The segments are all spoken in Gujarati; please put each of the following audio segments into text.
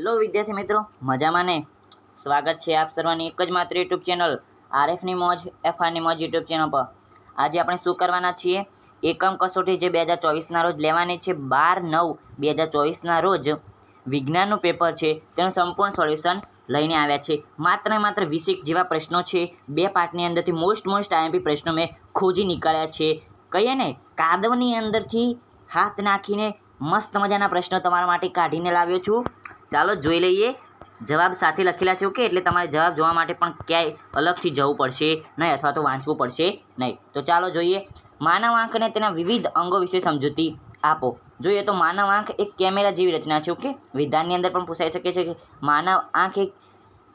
હેલો વિદ્યાર્થી મિત્રો, મજામાં ને? સ્વાગત છે આપ સર્વની એક જ માત્ર યુટ્યુબ ચેનલ આરએફની મોજ એફઆરની મોજ યુટ્યુબ ચેનલ પર. આજે આપણે શું કરવાના છીએ? એકમ કસોટી જે 2024ના રોજ લેવાની છે, 12/9/2024ના રોજ વિજ્ઞાનનું પેપર છે, તેનું સંપૂર્ણ સોલ્યુશન લઈને આવ્યા છે. માત્ર ને માત્ર 20 જેવા પ્રશ્નો છે. બે પાર્ટની અંદરથી મોસ્ટ આઈએમપી પ્રશ્નો મેં ખોજી નીકાળ્યા છે. કહીએ ને, કાદવની અંદરથી હાથ નાખીને મસ્ત મજાના પ્રશ્નો તમારા માટે કાઢીને લાવ્યો છું. ચાલો જોઈ લઈએ. જવાબ સાથે લખેલા છે, ઓકે? એટલે તમારે જવાબ જોવા માટે પણ ક્યાંય અલગથી જવું પડશે નહીં, અથવા તો વાંચવું પડશે નહીં. તો ચાલો જોઈએ. માનવ આંખને તેના વિવિધ અંગો વિશે સમજૂતી આપો. જોઈએ તો માનવ આંખ એક કેમેરા જેવી રચના છે, ઓકે? વિધાનની અંદર પણ પૂછાઈ શકે છે કે માનવ આંખ એક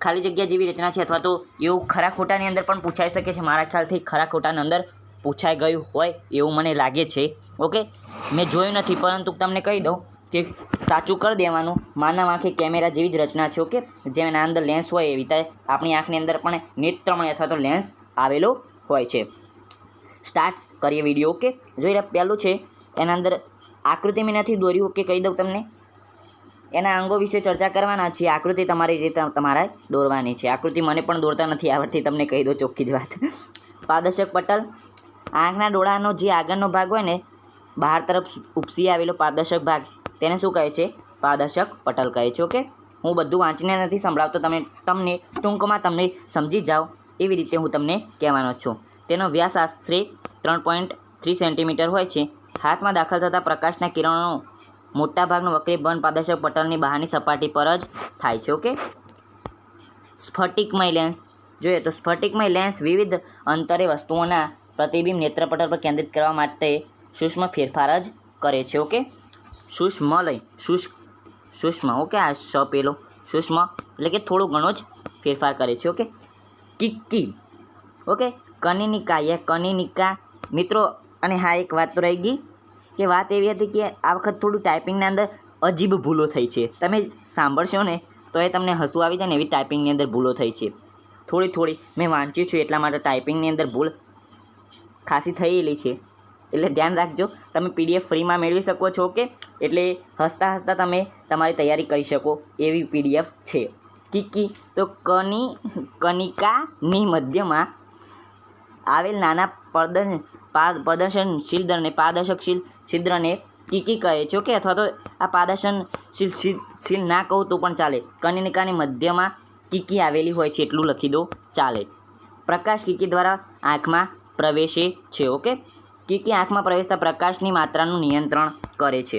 ખાલી જગ્યા જેવી રચના છે, અથવા તો એવું ખરા ખોટાની અંદર પણ પૂછાઈ શકે છે. મારા ખ્યાલથી ખરા ખોટાની અંદર પૂછાઈ ગયું હોય એવું મને લાગે છે, ઓકે? મેં જોયું નથી, પરંતુ તમને કહી દઉં કે સાચું કરી દેવાનું. માનવ આંખ એક કેમેરા જેવી જ રચના છે, ઓકે? જેના અંદર લેન્સ હોય એવી રીતે આપણી આંખની અંદર પણ નેત્રમણી અથવા તો લેન્સ આવેલો હોય છે. સ્ટાર્ટ કરીએ વિડીયો, ઓકે? જોઈ રહ્યા, પહેલું છે એના અંદર આકૃતિ મેં નથી દોર્યું, ઓકે? કહી દઉં તમને. એના અંગો વિશે ચર્ચા કરવાના છીએ. આકૃતિ તમારી રીતે તમારે દોરવાની છે. આકૃતિ મને પણ દોરતા નથી આવડતી, તમને કહી દો ચોખ્ખી જ વાત. પારદર્શક પટલ, આંખના ડોળાનો જે આગળનો ભાગ હોય ને, બહાર તરફ ઉપસી આવેલો પારદર્શક ભાગ, તેને શું કહે છે? પારદર્શક પટલ કહે છે, ઓકે? હું બધું વાંચીને નથી સંભળાવતો, તમને ટૂંકમાં તમને સમજી જાઓ એવી રીતે હું તમને કહેવાનો છું. તેનો વ્યાસ આશરે 3.3 સેન્ટીમીટર હોય છે. હાથમાં દાખલ થતા પ્રકાશના કિરણો મોટાભાગનું વક્રીભવન પારદર્શક પટલની બહારની સપાટી પર જ થાય છે, ઓકે? સ્ફટિકમય લેન્સ, જોઈએ તો સ્ફટિકમય લેન્સ વિવિધ અંતરે વસ્તુઓના પ્રતિબિંબ નેત્રપટલ પર કેન્દ્રિત કરવા માટે સૂક્ષ્મ ફેરફાર જ કરે છે, ઓકે? સૂક્ષ્મ, ઓકે? આ પેલો સૂક્ષ્મ એટલે કે થોડું ઘણો જ ફેરફાર કરે છે, ઓકે? કિક્કી, ઓકે? કનિનિકા મિત્રો. અને હા, એક વાત તો રહી ગઈ કે વાત એવી હતી કે આ વખત થોડું ટાઈપિંગના અંદર અજીબ ભૂલો થઈ છે. તમે સાંભળશો ને તો એ તમને હસવું આવી જાય ને, એવી ટાઈપિંગની અંદર ભૂલો થઈ છે. થોડી મેં વાંચ્યું છું, એટલા માટે ટાઈપિંગની અંદર ભૂલ ખાસી થયેલી છે. એટલે ધ્યાન રાખજો. તમે પીડીએફ ફ્રીમાં મેળવી શકો છો, ઓકે? એટલે હસતા તમે તમારી તૈયારી કરી શકો એવી પીડીએફ છે. કિક્કી તો કનિકાની મધ્યમાં આવેલ નાના પારદર્શનશીલ છિદ્રને કિક્કી કહે છે, ઓકે? અથવા તો આ પારદર્શનશીલ ના કહું તો પણ ચાલે. કનિકાની મધ્યમાં કિક્કી આવેલી હોય છે, એટલું લખી દો, ચાલે. પ્રકાશ કિક્કી દ્વારા આંખમાં પ્રવેશે છે, ઓકે? કિક્કી આંખમાં પ્રવેશતા પ્રકાશની માત્રાનું નિયંત્રણ કરે છે.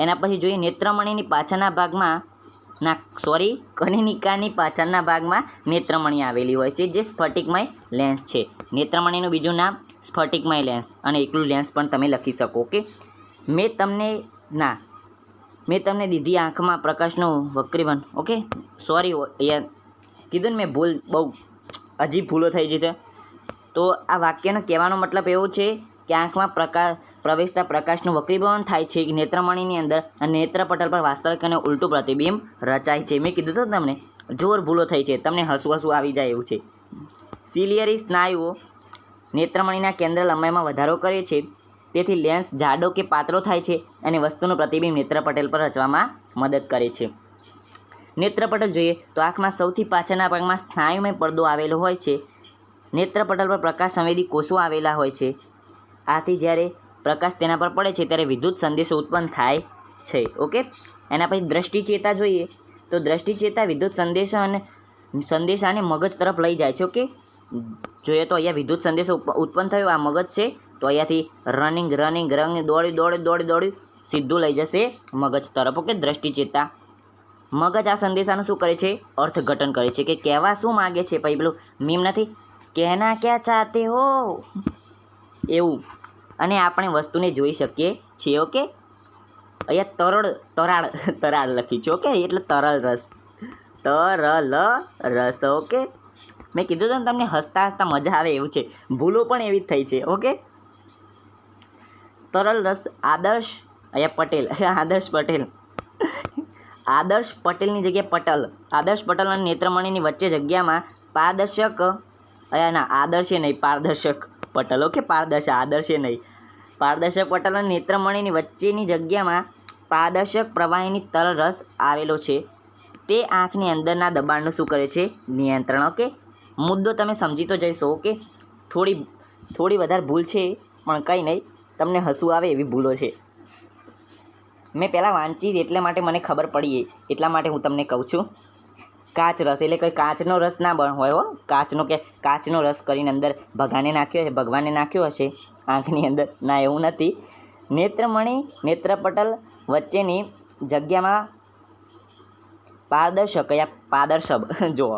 એના પછી જોઈએ નેત્રમણીની પાછળના ભાગમાં કનિકાની પાછળના ભાગમાં નેત્રમણી આવેલી હોય છે, જે સ્ફટિકમય લેન્સ છે. નેત્રમણીનું બીજું નામ સ્ફટિકમય લેન્સ, અને એકલું લેન્સ પણ તમે લખી શકો, ઓકે? મેં તમને દીધી આંખમાં પ્રકાશનું વક્રીભવન, ઓકે? સોરી, અહીંયા કીધું ને મેં બહુ અજીબ ભૂલો થઈ જશે. તો આ વાક્યનો કહેવાનો મતલબ એવો છે કે આંખમાં પ્રવેશતા પ્રકાશનું વક્રીભવન થાય છે નેત્રમણીની અંદર, અને નેત્રપટલ પર વાસ્તવિક અને ઉલટું પ્રતિબિંબ રચાય છે. મેં કીધું હતું તમને જોર ભૂલો થઈ છે, તમને હસવું આવી જાય એવું છે. સિલિયરી સ્નાયુઓ નેત્રમણીના કેન્દ્ર લંબાઈમાં વધારો કરે છે, તેથી લેન્સ જાડો કે પાતળો થાય છે અને વસ્તુનું પ્રતિબિંબ નેત્રપટલ પર રચવામાં મદદ કરે છે. નેત્રપટલ જોઈએ તો આંખમાં સૌથી પાછળના ભાગમાં સ્નાયુમય પડદો આવેલો હોય છે. નેત્રપટલ પર પ્રકાશ સંવેદી કોષો આવેલા હોય છે. આથી જ્યારે પ્રકાશ તેના પર પડે છે ત્યારે વિદ્યુત સંદેશો ઉત્પન્ન થાય છે, ઓકે? એના પછી દ્રષ્ટિચેતા જોઈએ તો દ્રષ્ટિચેતા વિદ્યુત સંદેશાને મગજ તરફ લઈ જાય છે, ઓકે? જોઈએ તો અહીંયા વિદ્યુત સંદેશો ઉત્પન્ન થયો, આ મગજ છે, તો અહીંયાથી રનિંગ દોડી સીધું લઈ જશે મગજ તરફ, ઓકે? દ્રષ્ટિચેતા. મગજ આ સંદેશાનું શું કરે છે? અર્થઘટન કરે છે, કે કહેવા શું માગે છે. પછી પેલું મીમ નથી, કહેના ક્યાં ચાહતે હો, એવું. અને આપણે વસ્તુને જોઈ શકીએ છીએ, ઓકે? અહીંયા તરાળ લખી છે, ઓકે? એટલે તરલ રસ, ઓકે? મેં કીધું હતું ને તમને હસતા મજા આવે એવું છે. ભૂલો પણ એવી જ થઈ છે, ઓકે? તરલ રસ. આદર્શ પટેલની જગ્યાએ પટલ. આદર્શ પટલ અને નેત્રમણીની વચ્ચે જગ્યામાં પારદર્શક પટલ, ઓકે? પારદર્શક પટલ અને નેત્રમણીની વચ્ચેની જગ્યામાં પારદર્શક પ્રવાહીની તરલ રસ આવેલો છે તે આંખની અંદરના દબાણનું શું કરે છે? નિયંત્રણ. ઓકે, મુદ્દો તમે સમજી તો જઈશો. ઓકે, થોડી વધારે ભૂલ છે પણ કંઈ નહીં, તમને હસવું આવે એવી ભૂલો છે. મેં પહેલાં વાંચી એટલા માટે મને ખબર પડી, એટલા માટે હું તમને કહું છું. કાચ રસ એટલે કંઈ કાચનો રસ ના હોય હો, કાચનો રસ કરીને અંદર ભગવાને નાખ્યો હશે આંખની અંદર. ના, એવું નથી. નેત્રમણી નેત્રપટલ વચ્ચેની જગ્યામાં પારદર્શક જુઓ,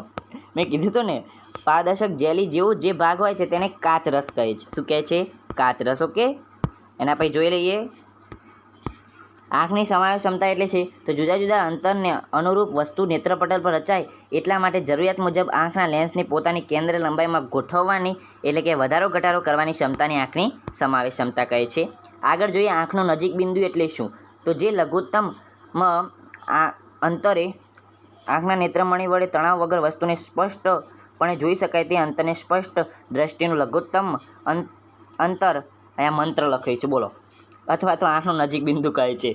મેં કીધું હતું ને, પારદર્શક જેલી જેવું જે ભાગ હોય છે તેને કાચ રસ કહે છે. શું કહે છે? કાચ રસ. ઓકે, એના પછી જોઈ લઈએ. આંખની સમાવેશ ક્ષમતા એટલે છે તો જુદા જુદા અંતરને અનુરૂપ વસ્તુ નેત્રપટલ પર રચાય એટલા માટે જરૂરિયાત મુજબ આંખના લેન્સની પોતાની કેન્દ્ર લંબાઈમાં ગોઠવવાની એટલે કે વધારો ઘટાડો કરવાની ક્ષમતાની આંખની સમાવેશ ક્ષમતા કહે છે. આગળ જોઈએ આંખનો નજીક બિંદુ એટલે શું? તો જે લઘુત્તમ અંતરે આંખના નેત્રમણી વડે તણાવ વગર વસ્તુને સ્પષ્ટપણે જોઈ શકાય તે અંતરને સ્પષ્ટ દ્રષ્ટિનું લઘુત્તમ અંતર, અહીંયા મંત્ર લખ્યું છે બોલો, અથવા તો આંખનો નજીક બિંદુ કહે છે.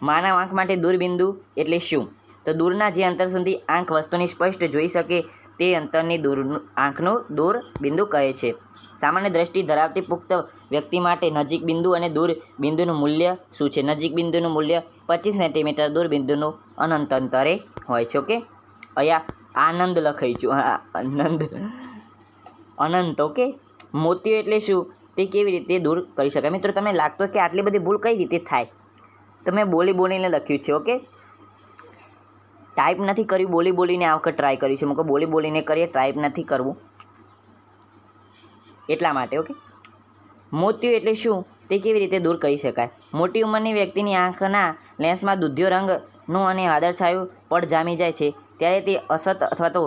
માનવ આંખ માટે દૂરબિંદુ એટલે શું? તો દૂરના જે અંતર સુધી આંખ વસ્તુની સ્પષ્ટ જોઈ શકે તે અંતરની આંખનું દૂર બિંદુ કહે છે. સામાન્ય દ્રષ્ટિ ધરાવતી પુખ્ત વ્યક્તિ માટે નજીક બિંદુ અને દૂર બિંદુનું મૂલ્ય શું છે? નજીક બિંદુનું મૂલ્ય 25 સેન્ટીમીટર, દૂર બિંદુનું અનંત અંતરે હોય છે. ઓકે, અહીંયા આનંદ લખાઈ છું, અનંત. ઓકે, મોતિયો એટલે શું તે કેવી રીતે દૂર કરી શકાય? મિત્રો, તમને લાગતો કે આટલી બધી ભૂલ કઈ રીતે થાય? તો મેં બોલીને લખ્યું છે. ઓકે, ટાઈપ નથી કર્યું, બોલીને આ વખત ટ્રાય કર્યું છે. મેં કહું બોલીને કરીએ, ટાઈપ નથી કરવું એટલા માટે. ઓકે, મોતિયો એટલે શું તે કેવી રીતે દૂર કરી શકાય? મોટી ઉંમરની વ્યક્તિની આંખના લેન્સમાં દૂધિયો રંગનું અને વાદળછાયું પડ જામી જાય છે ત્યારે તે અસત અથવા તો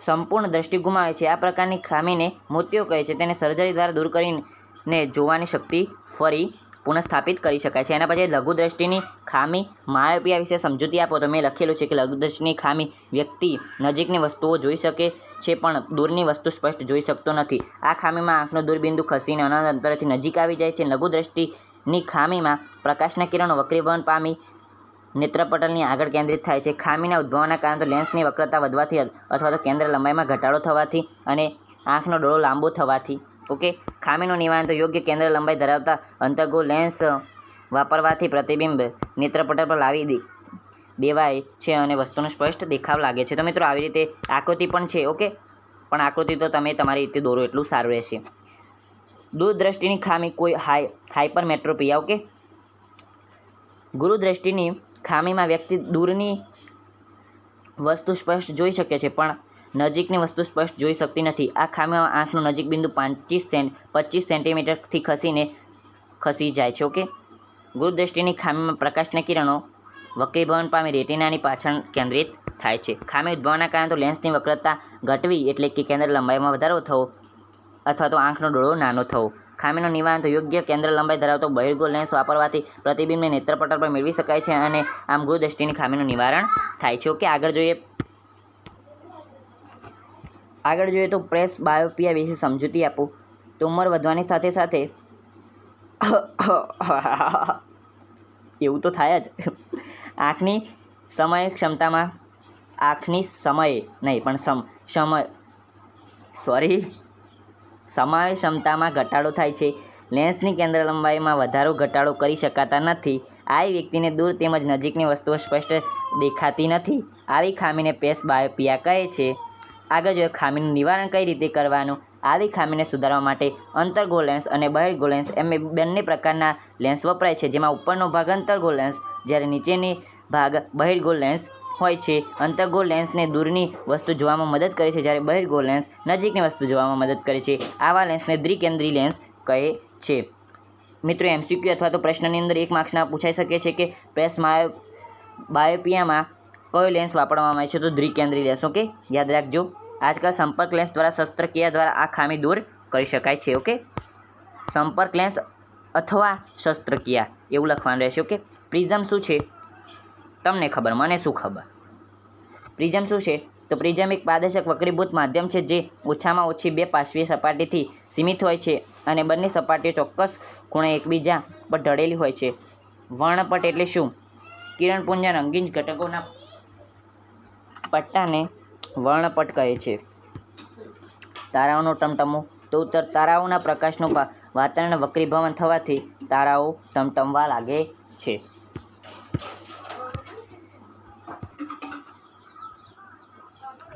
સંપૂર્ણ દ્રષ્ટિ ગુમાવે છે. આ પ્રકારની ખામીને મોતિયો કહે છે. તેને સર્જરી દ્વારા દૂર કરીને જોવાની શક્તિ ફરી પુનઃસ્થાપિત કરી શકાય છે. એના પછી લઘુ દ્રષ્ટિની ખામી, માયોપિયા વિશે સમજૂતી આપો તો મેં લખેલું છે કે લઘુ દ્રષ્ટિની ખામી વ્યક્તિ નજીકની વસ્તુઓ જોઈ શકે છે પણ દૂરની વસ્તુ સ્પષ્ટ જોઈ શકતો નથી. આ ખામીમાં આંખનું દૂરબિંદુ ખસીને અનંત અંતરેથી નજીક આવી જાય છે. લઘુ દ્રષ્ટિની ખામીમાં પ્રકાશના કિરણો વક્રીભવન પામી નેત્રપટલની આગળ કેન્દ્રિત થાય છે. ખામીના ઉદ્ભવના કારણે લેન્સની વક્રતા વધવાથી અથવા તો કેન્દ્ર લંબાઈમાં ઘટાડો થવાથી અને આંખનો ડોળો લાંબો થવાથી. ઓકે, ખામીનું નિવારણ તો યોગ્ય કેન્દ્ર લંબાઈ ધરાવતા અંતર્ગો લેન્સ વાપરવાથી પ્રતિબિંબ નેત્રપટલ પર લાવી દેવાય છે અને વસ્તુનો સ્પષ્ટ દેખાવ લાગે છે. તો મિત્રો, આવી રીતે આકૃતિ પણ છે. ઓકે, પણ આકૃતિ તો તમે તમારી રીતે દોરો એટલું સારું રહેશે. દૂરદ્રષ્ટિની ખામી કોઈ હાઇપરમેટ્રોપિયા. ઓકે, ગુરુદ્રષ્ટિની ખામીમાં વ્યક્તિ દૂરની વસ્તુ સ્પષ્ટ જોઈ શકે છે પણ નજીકની વસ્તુ સ્પષ્ટ જોઈ શકતી નથી. આ ખામીમાં આંખનું નજીક બિંદુ 25 સેન્ટીમીટરથી ખસી જાય છે. ઓકે, ગુરુદ્રષ્ટિની ખામીમાં પ્રકાશના કિરણો વક્રીભવન પામી રેટિનાની પાછળ કેન્દ્રિત થાય છે. ખામી ઉદ્ભવના કારણે તો લેન્સની વક્રતા ઘટવી એટલે કે કેન્દ્ર લંબાઈમાં વધારો થવો અથવા તો આંખનો ડોળો નાનો થવો. ખામીનું નિવારણ તો યોગ્ય કેન્દ્ર લંબાઈ ધરાવતો બહિર્ગોળ લેન્સ વાપરવાથી પ્રતિબિંબને નેત્રપટલ પર મેળવી શકાય છે અને આમ ગુરુદ્રષ્ટિની ખામીનું નિવારણ થાય છે. ઓકે, આગળ જોઈએ તો પ્રેસ બાયોપિયા વિશે સમજૂતી આપું તો ઉંમર વધવાની સાથે સાથે એવું તો થાય જ. આંખની સમય ક્ષમતામાં સમય ક્ષમતામાં ઘટાડો થાય છે. લેન્સની કેન્દ્ર લંબાઈમાં વધારો ઘટાડો કરી શકાતા નથી. આવી વ્યક્તિને દૂર તેમજ નજીકની વસ્તુઓ સ્પષ્ટ દેખાતી નથી. આવી ખામીને પ્રેસ બાયોપિયા કહે છે. આગળ જોઈએ ખામીનું નિવારણ કઈ રીતે કરવાનું. આવી ખામીને સુધારવા માટે અંતર્ગોળ લેન્સ અને બહિર્ગોળ લેન્સ એમ બંને પ્રકારના લેન્સ વપરાય છે, જેમાં ઉપરનો ભાગ અંતર્ગોળ લેન્સ જ્યારે નીચેની ભાગ બહિર્ગોળ લેન્સ હોય છે. અંતર્ગોળ લેન્સને દૂરની વસ્તુ જોવામાં મદદ કરે છે જ્યારે બહિર્ગોળ લેન્સ નજીકની વસ્તુ જોવામાં મદદ કરે છે. આવા લેન્સને દ્વિકેન્દ્રી લેન્સ કહે છે. મિત્રો, MCQ અથવા તો પ્રશ્નની અંદર 1 માર્ક્સના પૂછાઈ શકે છે કે પ્રેસ બાયોપિયામાં કયો લેન્સ વાપરવામાં આવે છે? તો દ્વિકેન્દ્રી લેન્સ. ઓકે, યાદ રાખજો. આજકાલ સંપર્ક લેન્સ દ્વારા શસ્ત્રક્રિયા દ્વારા આ ખામી દૂર કરી શકાય છે. ઓકે, સંપર્ક લેન્સ અથવા શસ્ત્રક્રિયા એવું લખવાનું રહેશે. ઓકે, પ્રિઝમ શું છે? તમને ખબર, મને શું ખબર. પ્રિઝમ શું છે? તો પ્રિઝમ એક પારદર્શક વક્રીભૂત માધ્યમ છે જે ઓછામાં ઓછી 2 પાર્શ્વીય સપાટીથી સીમિત હોય છે અને બંને સપાટીઓ ચોક્કસ ખૂણે એકબીજા પર ઢળેલી હોય છે. વર્ણપટ એટલે શું? કિરણપુંજના રંગીન ઘટકોના પટ્ટાને વર્ણપટ કહે છે. તારાઓનો ટમટમો. તો ઉત્તર તારાઓના પ્રકાશનું વાતાવરણ વક્રીભવન થવાથી તારાઓ ટમટમવા લાગે છે.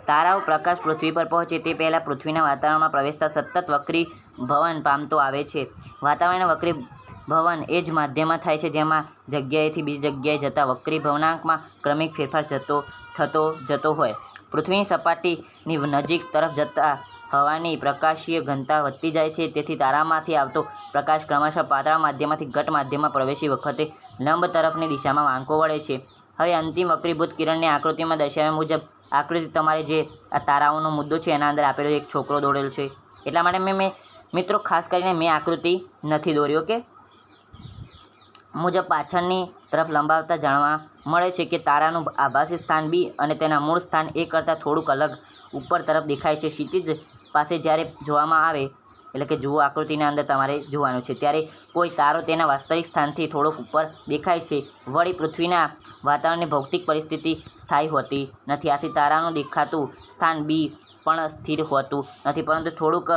તારાઓ પ્રકાશ પૃથ્વી પર પહોંચે તે પહેલાં પૃથ્વીના વાતાવરણમાં પ્રવેશતા સતત વક્રીભવન પામતો આવે છે. વાતાવરણના વક્રીભવન એ જ માધ્યમમાં થાય છે જેમાં જગ્યાએથી બીજી જગ્યાએ જતા વક્રીભવનાંકમાં ક્રમિક ફેરફાર થતો જતો હોય. પૃથ્વીની સપાટીની નજીક તરફ જતા હવાની પ્રકાશીય ઘનતા વધતી જાય છે. તેથી તારામાંથી આવતો પ્રકાશ ક્રમશઃ પાતળા માધ્યમમાંથી ઘટ માધ્યમમાં પ્રવેશી વખતે લંબ તરફની દિશામાં વાંકો વળે છે. હવે અંતિમ વક્રીભૂત કિરણની આકૃતિમાં દર્શાવ્યા મુજબ આકૃતિ તમારે જે આ તારાઓનો મુદ્દો છે એના અંદર આપેલો એક છોકરો દોરેલો છે. એટલા માટે મેં મિત્રો ખાસ કરીને મેં આકૃતિ નથી દોરી. ઓકે, મુજબ પાછળની તરફ લંબાવતા જાણવા મળે છે કે તારાનું આભાસી સ્થાન બી અને તેના મૂળ સ્થાન એ કરતાં થોડુંક અલગ ઉપર તરફ દેખાય છે. ક્ષિતિજ પાસે જ્યારે જોવામાં આવે એટલે કે જુઓ આકૃતિના અંદર તમારે જોવાનું છે ત્યારે કોઈ તારો તેના વાસ્તવિક સ્થાનથી થોડોક ઉપર દેખાય છે. વળી પૃથ્વીના વાતાવરણની ભૌતિક પરિસ્થિતિ સ્થાયી હોતી નથી. આથી તારાનું દેખાતું સ્થાન બી પણ સ્થિર હોતું નથી પરંતુ થોડુંક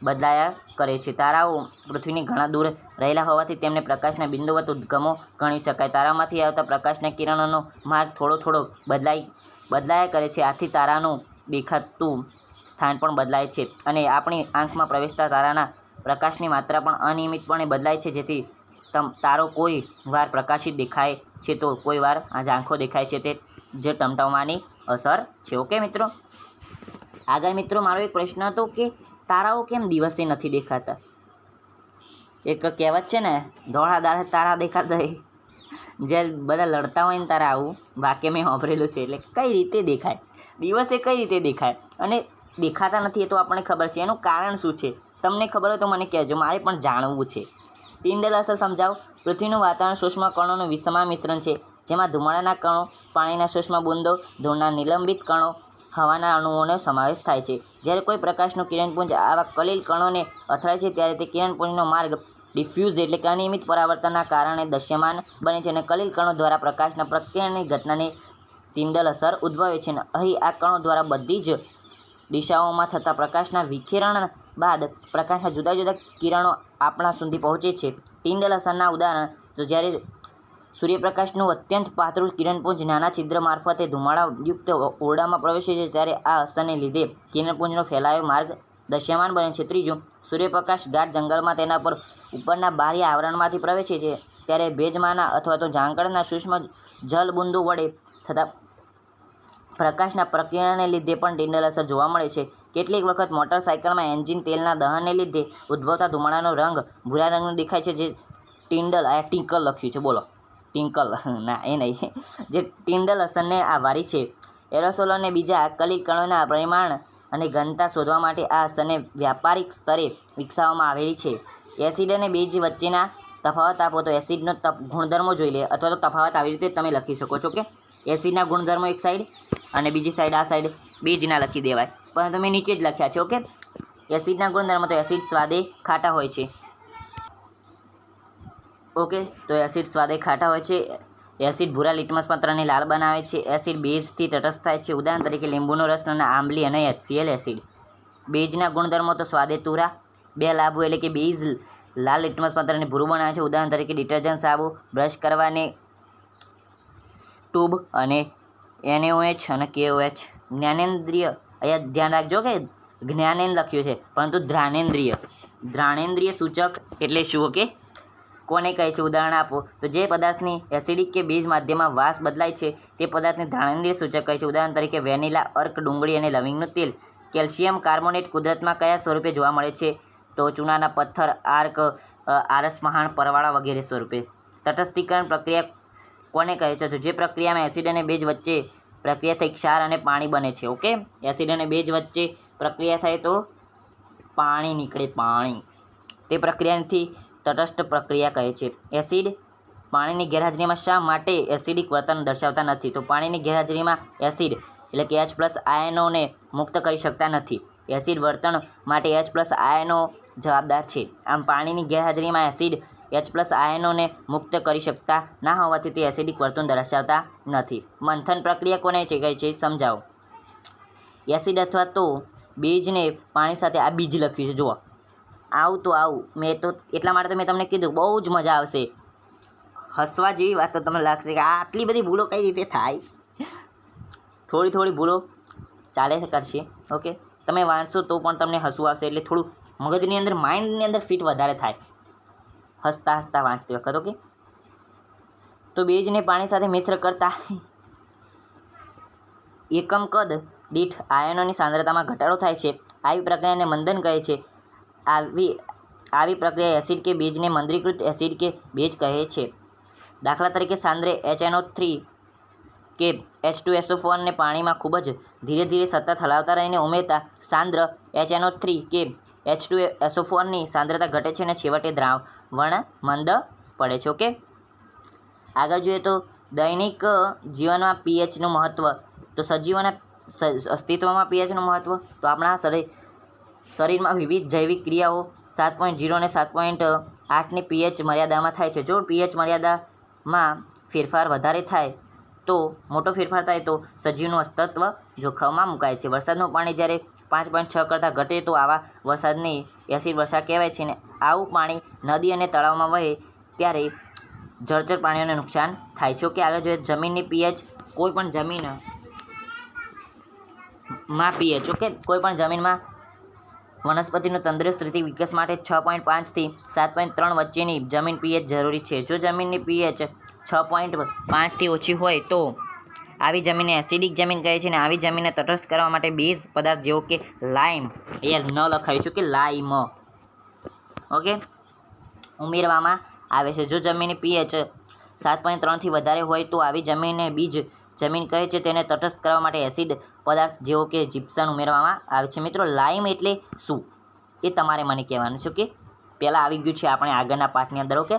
બદલાયા કરે છે. તારાઓ પૃથ્વીની ઘણા દૂર રહેલા હોવાથી તેમને પ્રકાશના બિંદુવત ઉદ્ગમો ગણી શકાય. તારામાંથી આવતા પ્રકાશના કિરણોનો માર્ગ થોડો બદલાયા કરે છે. આથી તારાનું દેખાતું સ્થાન પણ બદલાય છે અને આપણી આંખમાં પ્રવેશતા તારાના પ્રકાશની માત્રા પણ અનિયમિતપણે બદલાય છે. જેથી તારો કોઈ વાર પ્રકાશિત દેખાય છે તો કોઈ વાર આ ઝાંખો દેખાય છે. તે જે ટમટમવાની અસર છે. ઓકે મિત્રો, આગળ મિત્રો મારો એક પ્રશ્ન હતો કે તારાઓ કેમ દિવસે નથી દેખાતા? એક કહેવત છે ને, ધોળા દાડે તારા દેખાતા. જ્યારે બધા લડતા હોય ને તારા આવું વાક્ય મેં વાપરેલું છે. એટલે કઈ રીતે દેખાય દિવસે, કઈ રીતે દેખાય અને દેખાતા નથી એ તો આપણને ખબર છે. એનું કારણ શું છે? તમને ખબર હોય તો મને કહેજો, મારે પણ જાણવું છે. ટિન્ડલ અસર સમજાવો. પૃથ્વીનું વાતાવરણ સૂક્ષ્મ કણોનું વિષમા મિશ્રણ છે જેમાં ધુમાડાના કણો, પાણીના સૂક્ષ્મ બુંદો, ધૂળના નિલંબિત કણો, હવાના અણુઓનો સમાવેશ થાય છે. જ્યારે કોઈ પ્રકાશનું કિરણપુંજ આવા કલીલ કણોને અથડાય છે ત્યારે તે કિરણપુંજનો માર્ગ ડિફ્યુઝ એટલે કે અનિયમિત પરાવર્તનના કારણે દૃશ્યમાન બને છે અને કલીલ કણો દ્વારા પ્રકાશના પ્રક્રિયાની ઘટનાને ટિન્ડલ અસર ઉદ્ભવે છે. અહીં આ કણો દ્વારા બધી જ દિશાઓમાં થતા પ્રકાશના વિખેરણ બાદ પ્રકાશના જુદા જુદા કિરણો આપણા સુધી પહોંચે છે. ટિન્ડલ અસરના ઉદાહરણ તો જ્યારે સૂર્યપ્રકાશનું અત્યંત પાતળું કિરણપુંજ નાના છિદ્ર મારફતે ધુમાડાયુક્ત ઓરડામાં પ્રવેશે છે ત્યારે આ અસરને લીધે કિરણપુંજનો ફેલાયો માર્ગ દૃશ્યમાન બને છે. ત્રીજું, સૂર્યપ્રકાશ ગાઢ જંગલમાં તેના પર ઉપરના બાહ્ય આવરણમાંથી પ્રવેશે છે ત્યારે ભેજમાંના અથવા તો ઝાંકળના સૂક્ષ્મ જલબુંદુ વડે થતા પ્રકાશના પ્રક્રિયાને લીધે પણ ટિન્ડલ અસર જોવા મળે છે. કેટલીક વખત મોટરસાયકલમાં એન્જિન તેલના દહનને લીધે ઉદ્ભવતા ધુમાડાનો રંગ ભૂરા રંગનો દેખાય છે. જે ટિન્ડલ, આ ટિંકલ લખ્યું છે, બોલો ટિંકલ ના એ નહીં, જે ટિન્ડલ અસરને આભારી છે. એરોસોલ અને બીજા કલીલ કણોના પરિમાણ અને ઘનતા શોધવા માટે આ અસરને વ્યાપારિક સ્તરે વિકસાવવામાં આવેલી છે. એસિડ અને બેઝ વચ્ચેના તફાવત આપો તો એસિડનો ગુણધર્મો જોઈ લે અથવા તો તફાવત આવી રીતે તમે લખી શકો છો કે એસિડના ગુણધર્મો એક સાઈડ અને બીજી સાઈડ આ સાઈડ બેઝના લખી દેવાય, પરંતુ મેં નીચે જ લખ્યા છે. ઓકે, એસિડના ગુણધર્મો તો એસિડ સ્વાદે ખાટા હોય છે. ઓકે, તો એસિડ સ્વાદે ખાટા હોય છે. એસિડ ભૂરા લિટમસ પત્રને લાલ બનાવે છે. એસિડ બેઝથી તટસ્થ થાય છે. ઉદાહરણ તરીકે લીંબુનો રસ અને આંબલી અને HCl એસિડ. બેઝના ગુણધર્મો તો સ્વાદે તુરા, બે લાભો એટલે કે બેઝ લાલ લિટમસ પત્રને ભૂરું બનાવે છે. ઉદાહરણ તરીકે ડિટર્જન્ટ, સાબુ, બ્રશ કરવાની ટ્યુબ અને NaOH અને KOH. જ્ઞાનેન્દ્રિય, અહીંયા ધ્યાન રાખજો કે જ્ઞાનેન લખ્યું છે પરંતુ ધ્રાનેન્દ્રિય. ધ્રાણેન્દ્રિય સૂચક એટલે શું? ઓકે, કોને કહે છે? ઉદાહરણ આપો તો જે પદાર્થની એસિડિક કે બેઝ માધ્યમમાં વાસ બદલાય છે તે પદાર્થને ધ્રાણેન્દ્રિય સૂચક કહે છે. ઉદાહરણ તરીકે વેનીલા, અર્ક, ડુંગળી અને લવિંગનું તેલ. કેલ્શિયમ કાર્બોનેટ કુદરતમાં કયા સ્વરૂપે જોવા મળે છે? તો ચૂનાના પથ્થર, આર્ક, આરસમહાણ, પરવાળા વગેરે સ્વરૂપે. તટસ્થીકરણ પ્રક્રિયા કોને કહે છે? તો જે પ્રક્રિયામાં એસિડ અને બેઝ વચ્ચે પ્રક્રિયા થઈ ક્ષાર અને પાણી બને છે. ઓકે, એસિડ અને બેઝ વચ્ચે પ્રક્રિયા થાય તો પાણી નીકળે, પાણી. તે પ્રક્રિયાથી તટસ્થ પ્રક્રિયા કહે છે. એસિડ પાણીની ગેરહાજરીમાં શા માટે એસિડિક વર્તન દર્શાવતા નથી? તો પાણીની ગેરહાજરીમાં એસિડ એટલે કે H+ આયનોને મુક્ત કરી શકતા નથી. એસિડ વર્તન માટે H+ આયનો જવાબદાર છે. આમ પાણીની ગેરહાજરીમાં એસિડ H+ આયનોને મુક્ત કરી શકતા ના હોવાથી તે એસિડિક વર્તન દર્શાવતા નથી. મંથન પ્રક્રિયા કોને કહે છે સમજાવો. એસિડ અથવા તો બીજને પાણી સાથે, આ બીજ લખ્યું છે જુઓ, આવું તો આવું મેં તો એટલા માટે તો મેં તમને કીધું બહુ જ મજા આવશે. હસવા જેવી વાત તો તમને લાગશે કે આટલી બધી ભૂલો કઈ રીતે થાય. થોડી ભૂલો ચાલે કરશે. ઓકે, તમે વાંચશો તો પણ તમને હસવું આવશે, એટલે થોડું મગજની અંદર, માઇન્ડની અંદર ફિટ વધારે થાય હસતા વાંચતી વખત. ઓકે, તો બીજને પાણી સાથે મિશ્ર કરતા એકમ કદ દીઠ આયનોની સાંદ્રતામાં ઘટાડો થાય છે. આવી પ્રક્રિયાને મંદન કહે છે. આવી પ્રક્રિયા એસિડ કે બીજને મંદરીકૃત એસિડ કે બીજ કહે છે. દાખલા તરીકે સાંદ્ર HNO3 કે H2SO4 ને પાણીમાં ખૂબ જ ધીરે ધીરે સતત હલાવતા રહીને ઉમેરતા સાંદ્ર HNO3 કે H2SO4 ની સાંદ્રતા ઘટે છે અને છેવટે દ્રાવણ મંદ પડે છે. ઓકે, આગળ જોઈએ તો દૈનિક જીવનમાં pHનું મહત્ત્વ. તો સજીવોના અસ્તિત્વમાં pHનું મહત્ત્વ. તો આપણા શરીરમાં વિવિધ જૈવિક ક્રિયાઓ 7.0 અને 7.8ની pH મર્યાદામાં થાય છે. જો pH મર્યાદામાં ફેરફાર વધારે થાય તો મોટો ફેરફાર થાય તો સજીવનું અસ્તિત્વ જોખમમાં મુકાય છે. વરસાદનું પાણી જ્યારે 5.6 કરતાં ઘટે તો આવા વરસાદને એસિડ વર્ષા કહેવાય છે. અને આવું પાણી નદી અને તળાવમાં વહે ત્યારે જળચર પ્રાણીઓને નુકસાન થાય છે. ઓકે, આગળ જોઈએ જમીનની pH. કોઈ પણ જમીનમાં pH, ઓકે, કોઈ પણ જમીનમાં વનસ્પતિનું તંદુરસ્ત રીતે વિકાસ માટે 6.5 થી 7.3 વચ્ચેની જમીન pH જરૂરી છે. જો જમીનની pH 6.5 થી ઓછી હોય તો આવી જમીનને એસિડિક જમીન કહે છે. અને આવી જમીનને તટસ્થ કરવા માટે બેઝ પદાર્થ જેવો કે લાઇમ, અહીંયા ન લખાયું છે કે લાઇમ, ઓકે, ઉમેરવામાં આવે છે. જો જમીનની pH 7.3 થી વધારે હોય તો આવી જમીનને બીજ જમીન કહે છે. તેને તટસ્થ કરવા માટે એસિડ પદાર્થ જેવો કે જીપ્સમ ઉમેરવામાં આવે છે. મિત્રો, લાઇમ એટલે શું એ તમારે મને કહેવાનું છે. ઓકે, પહેલાં આવી ગયું છે આપણે આગળના પાઠની અંદર. ઓકે,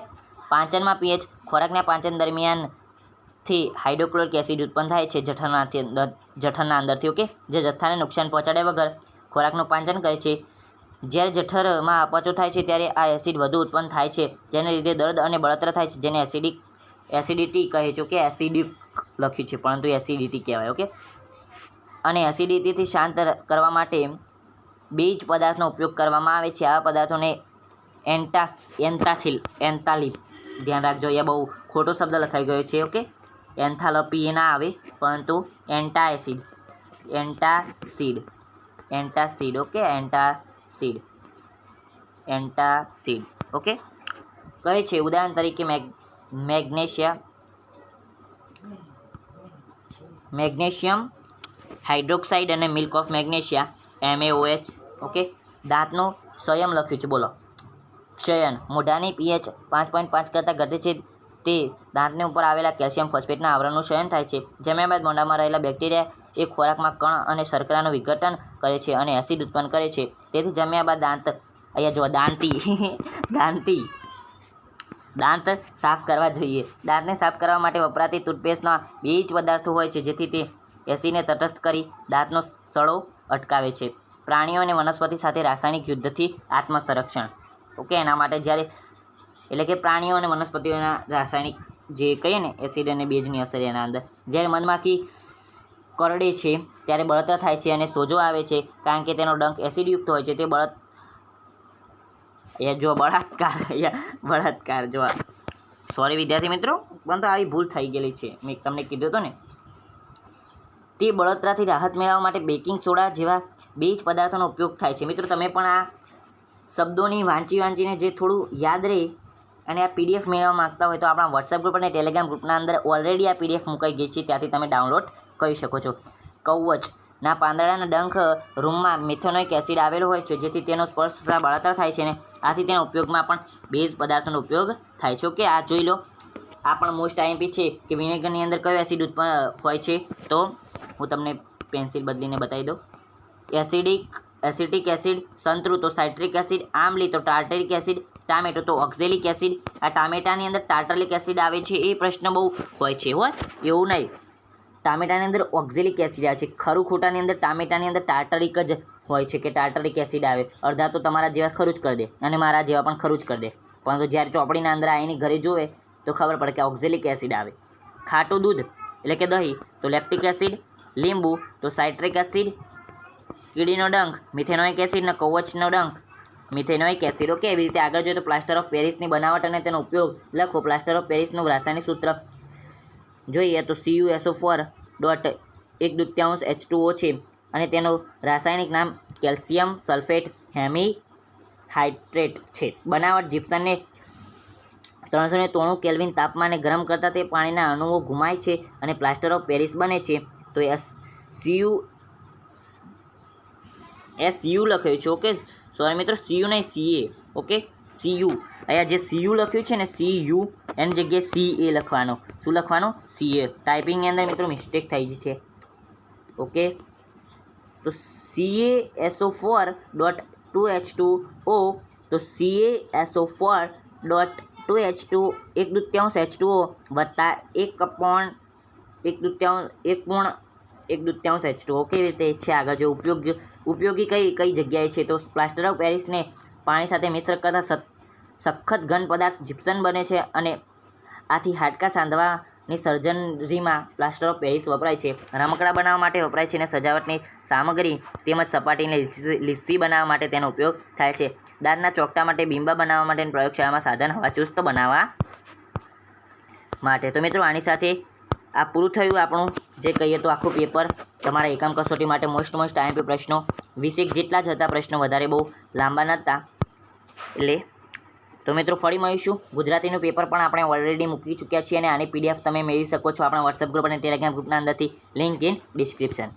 પાચનમાં pH. ખોરાકના પાચન દરમિયાનથી હાઇડ્રોક્લોરિક એસિડ ઉત્પન્ન થાય છે જઠરના અંદરથી. ઓકે, જે જથ્થાને નુકસાન પહોંચાડ્યા વગર ખોરાકનું પાચન કરે છે. જ્યારે જઠરમાં અપચો થાય છે ત્યારે આ એસિડ વધુ ઉત્પન્ન થાય છે, જેને લીધે દર્દ અને બળતરા થાય છે, જેને એસિડિટી કહે છે. કે એસિડિક લખ્યું છે પરંતુ એસિડિટી કહેવાય. ઓકે, અને એસિડિટીથી શાંત કરવા માટે બીજ પદાર્થનો ઉપયોગ કરવામાં આવે છે. આવા પદાર્થોને એન્થાલિપ, ધ્યાન રાખજો, અહીંયા બહુ ખોટો શબ્દ લખાઈ ગયો છે. ઓકે, એન્થાલ્પી એ ના આવે પરંતુ એન્ટાસીડ. ઓકે, એન્ટાસીડ. ઓકે, કહે છે ઉદાહરણ તરીકે મેગ્નેશિયમ હાઇડ્રોક્સાઇડ અને milk of magnesia MaOH. Okay, દાંતનું ક્ષયન લખ્યું છે, બોલો, ક્ષયન. મોઢાની pH 5.5 કરતાં ઘટે છે તે દાંતની ઉપર આવેલા કેલ્શિયમ ફોસ્ફેટના આવરણનું ક્ષયન થાય છે. જમ્યા બાદ મોઢામાં રહેલા બેક્ટેરિયા એ ખોરાકમાં કણ અને શર્કરાનું વિઘટન કરે છે અને એસિડ ઉત્પન્ન કરે છે. તેથી જમ્યા બાદ અહીંયા જો દાંત સાફ કરવા જોઈએ. દાંતને સાફ કરવા માટે વપરાતી ટૂથપેસ્ટના બીજ પદાર્થો હોય છે જેથી તે એસિડને તટસ્થ કરી દાંતનો સડો અટકાવે છે. પ્રાણીઓ અને વનસ્પતિ સાથે રાસાયણિક યુદ્ધથી આત્મસંરક્ષણ. ઓકે, એના માટે જ્યારે, એટલે કે પ્રાણીઓ અને વનસ્પતિઓના રાસાયણિક જે કહીએ ને એસિડ અને બેઝની અસર એના અંદર, જ્યારે મધમાખી કરડે છે ત્યારે બળતરા થાય છે અને સોજો આવે છે કારણ કે તેનો ડંખ એસિડયુક્ત હોય છે. તે બળાત્કાર જો, સોરી વિદ્યાર્થી મિત્રો, પણ તો આવી ભૂલ થઈ ગયેલી છે, મેં તમને કીધું હતું ને. તે બળતરાથી રાહત મેળવવા માટે બેકિંગ સોડા જેવા બીજ પદાર્થોનો ઉપયોગ થાય છે. મિત્રો, તમે પણ આ શબ્દોની વાંચીને જે થોડું યાદ રહે અને આ PDF મેળવવા માગતા હોય તો આપણા વોટ્સએપ ગ્રુપ અને ટેલિગ્રામ ગ્રુપના અંદર ઓલરેડી આ PDF મુકાઈ ગઈ છે, ત્યાંથી તમે ડાઉનલોડ કરી શકો છો. કવચના પાંદડાના ડંખ રૂમમાં મિથેનોઇક એસિડ આવેલો હોય છે જેથી તેનો સ્પર્શ થતાં બળતરા થાય છે અને આથી તેના ઉપયોગમાં પણ બેઝ પદાર્થોનો ઉપયોગ થાય છે. ઓકે, આ જોઈ લો. આ પણ મોસ્ટ IMP છે કે વિનેગરની અંદર કયો એસિડ ઉત્પન્ન હોય છે. તો હું તમને પેન્સિલ બદલીને બતાવી દઉં. એસિટિક એસિડ, સંતૃ તો સાઇટ્રિક એસિડ, આમ્લી તો ટાર્ટરિક એસિડ, ટામેટો તો ઓક્ઝેલિક એસિડ. આ ટામેટાની અંદર ટાર્ટરિક એસિડ આવે છે એ પ્રશ્ન બહુ હોય છે. એવું નહીં, ટામેટાની અંદર ઓક્ઝેલિક એસિડ આવે છે. ખરું ખોટાની અંદર ટામેટાની અંદર ટાર્ટરિક જ હોય છે કે ટાર્ટરિક એસિડ આવે. અડધા તો તમારા જેવા ખરું જ કરી દે અને મારા જેવા પણ ખરું જ કરી દે. પરંતુ જ્યારે ચોપડીના અંદર આવીને ઘરે જોવે તો ખબર પડે કે ઓક્ઝેલિક એસિડ આવે. ખાટું દૂધ એટલે કે દહીં તો લેક્ટિક એસિડ, લીંબુ તો સાઇટ્રિક એસિડ, કીડીનો ડંખ મિથેનોઇક એસિડ ને કવચનો ડંખ મિથેનોઇક એસિડ. ઓકે, એવી રીતે આગળ જોઈએ તો પ્લાસ્ટર ઓફ પેરિસની બનાવટ અને તેનો ઉપયોગ લખો. પ્લાસ્ટર ઓફ પેરિસનું રાસાયણિક સૂત્ર જોઈએ તો CuSO4.1/2 છે અને તેનું રાસાયણિક નામ કેલ્શિયમ સલ્ફેટ હેમીહાઇડ્રેટ છે. બનાવટ જીપ્સમને 393 કેલ્વિન તાપમાને ગરમ કરતાં તે પાણીના અણુઓ ઘુમાય છે અને પ્લાસ્ટર ઓફ પેરિસ બને છે. તો SU લખ્યું છે. ઓકે, સોરી મિત્રો, CU નહીં CA. Okay, CU. અહીંયા જે CU લખ્યું છે ને CU એની જગ્યાએ CA લખવાનો. શું લખવાનું? CA. ટાઈપિંગની અંદર મિત્રો મિસ્ટેક થઈ છે. ઓકે, તો CaSO4.2H2O તો CaSO4.2H2 1/2H2O વત્તા 1/1/2H2O. કેવી રીતે છે આગળ જો ઉપયોગી કઈ જગ્યાએ છે તો પ્લાસ્ટર ઓફ પેરિસને પાણી સાથે મિશ્ર કરતાં સખત ઘન પદાર્થ જીપ્સમ બને છે અને આથી હાડકાં સાંધવાની સર્જરીમાં પ્લાસ્ટર ઓફ પેરિસ વપરાય છે. રમકડાં બનાવવા માટે વપરાય છે અને સજાવટની સામગ્રી તેમજ સપાટીને લીસી બનાવવા માટે તેનો ઉપયોગ થાય છે. દાંતના ચોકટા માટે, બીંબા બનાવવા માટે અને પ્રયોગશાળામાં સાધન હવાચુસ્ત બનાવવા માટે. તો મિત્રો આની સાથે આ પૂરું થયું આપણું જે કહીએ તો આખું પેપર. તમારા એકમ કસોટી માટે મોસ્ટ IMP પ્રશ્નો 20 જેટલા જ હતા. પ્રશ્નો વધારે બહુ લાંબા નહોતા એટલે. તો મિત્રો ફરી મળીશું. ગુજરાતીનું પેપર પણ આપણે ઓલરેડી મૂકી ચૂક્યા છીએ અને આની PDF તમે મેળવી શકો છો આપણા વોટ્સએપ ગ્રુપ અને ટેલિગ્રામ ગ્રુપના અંદરથી. Link in description.